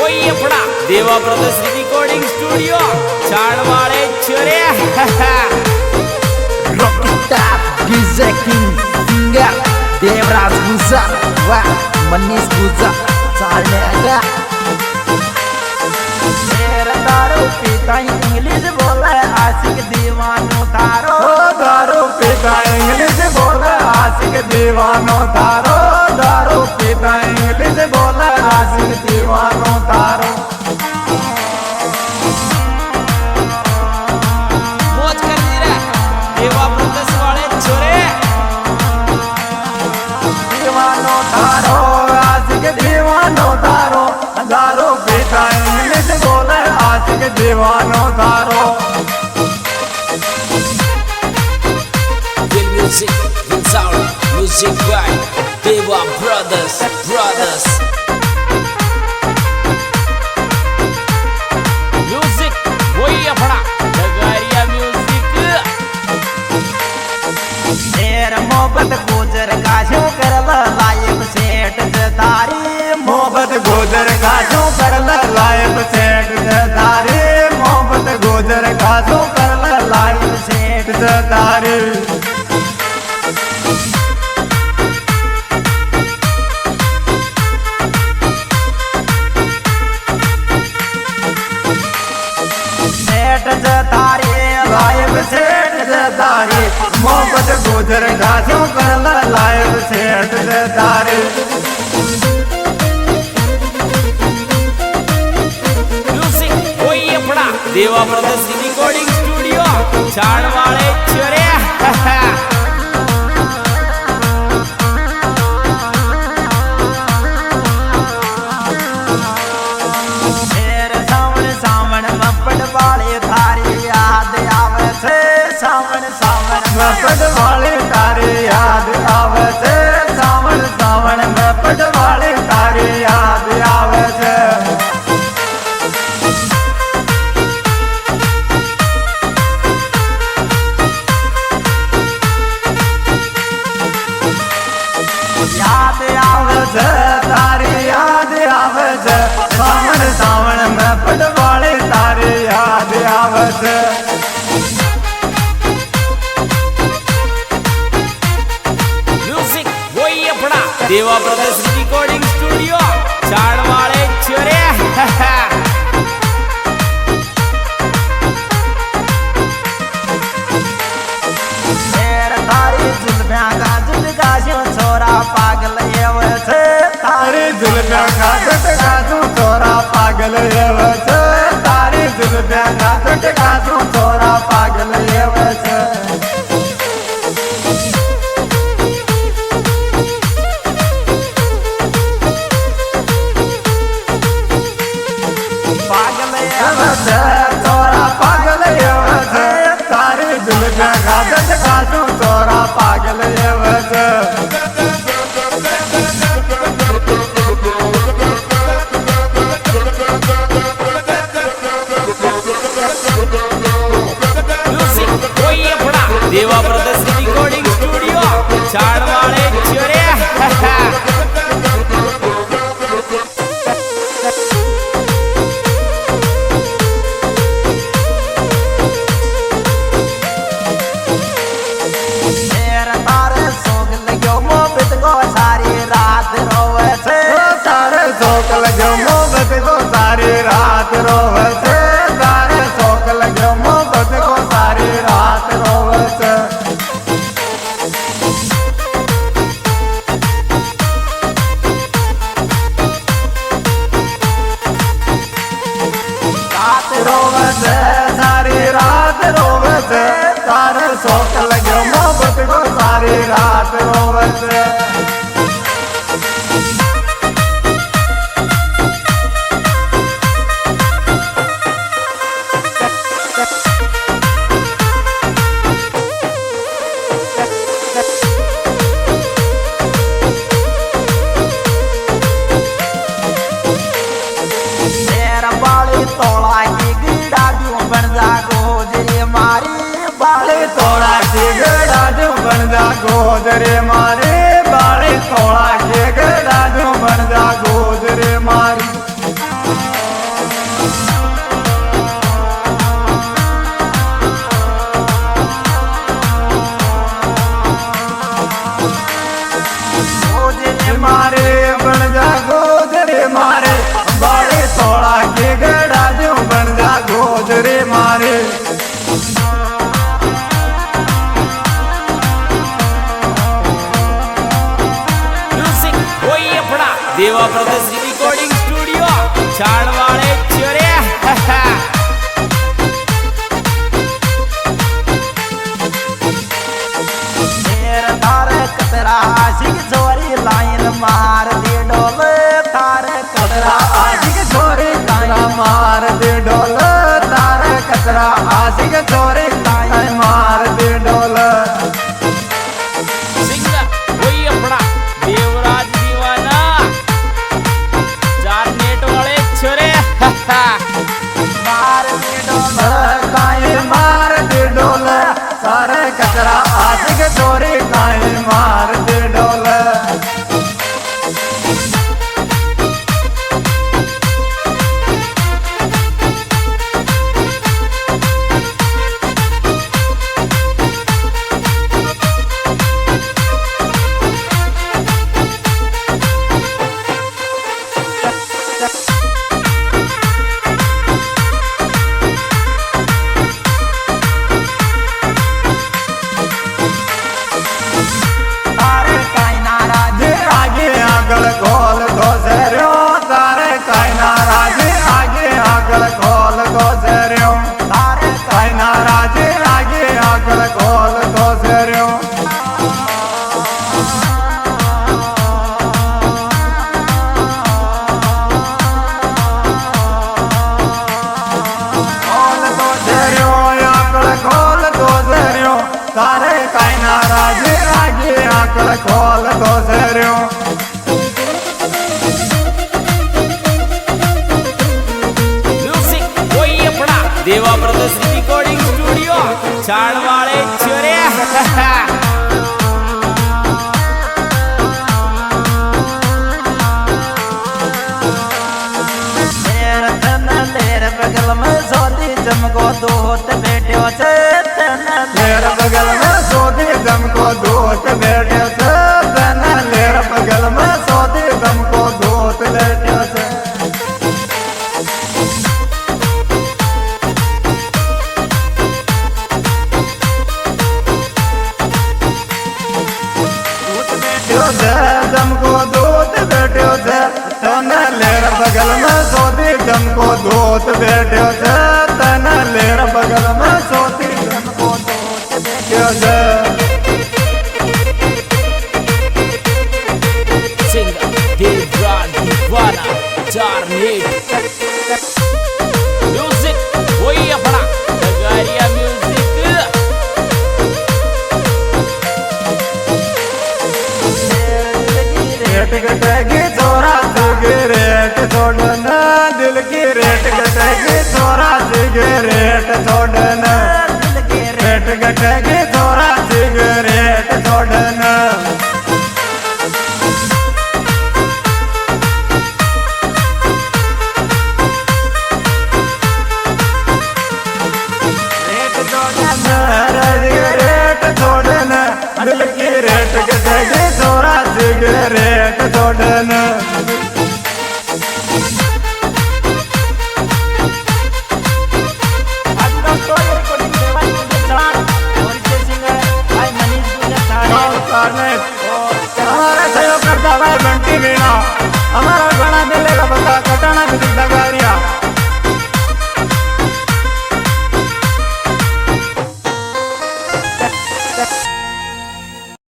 वही अपना देवा ब्रदर्स रिकॉर्डिंग स्टूडियो चाड़वाड़े छोरे Rocketap Giza King Tinggal Devras Guza Wah Manis Guza Salne ada Mera daru pita English bola आशिक दीवानो तारो दारू पीता English बोला आशिक दीवानो तारो दारू पीता इंग्लिश बोला आशिक दीवानो तारो मौज कर दी रे देवा ब्रदर्स वाले छोरे दीवानो तारो आशिक दीवानो तारो दारू पीता इंग्लिश बोला आशिक दीवानो तारो Music, in sound, music by Deva Brothers. Music, वही अपना डगारिया म्यूजिक। तेर मोहब्बत गुजर काशो कर लायक सेठ तारी मोहब्बत गुजर काशो कर लायक सेठ तारी मोहब्बत गुजर काशो कर लायक सेठ तारी तारी मोहब्बत गुजर घासों कर लायक सेठ तारी म्यूजिक वही अपना देवा ब्रदर्स रिकॉर्डिंग स्टूडियो चाड़वाड़े छोरे मपट वाले तारी याद आवे छे सावन सावन मपट वाले तारी याद आवे छे याद आवे छे तारी याद आवे छे सावन सावन मपट वाले तारी याद आवे छे देवा ब्रदर्स रिकॉर्डिंग स्टूडियो चाड़वाड़े छोरे तारी जुल्फिया का जुल्फा छोरा पागल तारी जुल्फिया का जुल्फा छोरा पागल तारी जुल्फिया का जुल्फा छोरा पागल छोरा पागल तारी जुल्फिया का जुल्फा छोरा पागल देवा ब्रदर्स रिकॉर्डिंग स्टूडियो चाड़वाड़े छोरे सारी रात रोवे छे तारे शौक लगे मोहब्बत को सारी रात रोवे छे रात रोवे छे सारी रात रोवे छे तारे शौक लगे मोहब्बत को सारी रात रोवे छे गोदरे मारे बाले थोड़ा के गड़ा जो बन जा गोदरे मारी प्रदर्शनी रिकॉर्डिंग स्टूडियो चाड़वाड़े चोरे तारे कतरा आशिक चोरी लाइन मार दे डोल तारे कतरा आशिक छोरी लाइन मार दे डोल तारे कतरा आशिक छोरी लाइन मार दे डोल सिंह वही अपना देवराज दीवाना चार नेट वाले छोरे मार दे डोल लाइन मार दे डोल तारे कतरा आशिक छोरी लाइन मार दे डोल तारे काई नाराज आगे आगल खोल दो सेरो तारे काई नाराज आगे आगल खोल दो सेरो तारे काई नाराज आगे आगल खोल दो सेरो खोल दो सेरो आगल खोल दो सेरो तारे काई नाराज आगे आगल खोल दो सेरो म्यूजिक वही अपना देवा प्रदर्शनी रिकॉर्डिंग स्टूडियो चाड़वाड़े चोरे लेर तन लेर बगल में सोती जमको दोस्त बैठो छे तन लेर बगल में सोती दमको दोस्त बैठे थे तने लेर बगल में सोती दमको दोस्त बैठे थे बैठो थे दमको दोस्त बैठे थे तने लेर बगल में सोती दमको दोस्त बैठे थे तने लेर बगल में सोती दमको दोस्त बैठे थे सिंह देवराज दीवाना चार नेट म्यूजिक वही अपना नगारिया म्यूजिक लेर रेट कटेगी छोरा सिगरेट छोड़ना दिल की रेट कटेगी छोरा सिगरेट छोड़ना दिल के रेट कटेगी छोरा सिगरेट छोड़ना रेट जोड़ना सिगरेट छोड़ना दिल की रेट कटेगी छोरा सिगरेट छोड़ना आज का स्टोरी रिकॉर्डिंग देवा तुझे चढ़ान और इसे सिंगर भाई मनीष तुझे चढ़ाने हमारा सहयोग करता भाई बंटी मीणा हमारा गाना मिलेगा बता कटाना भी दिखता गारिया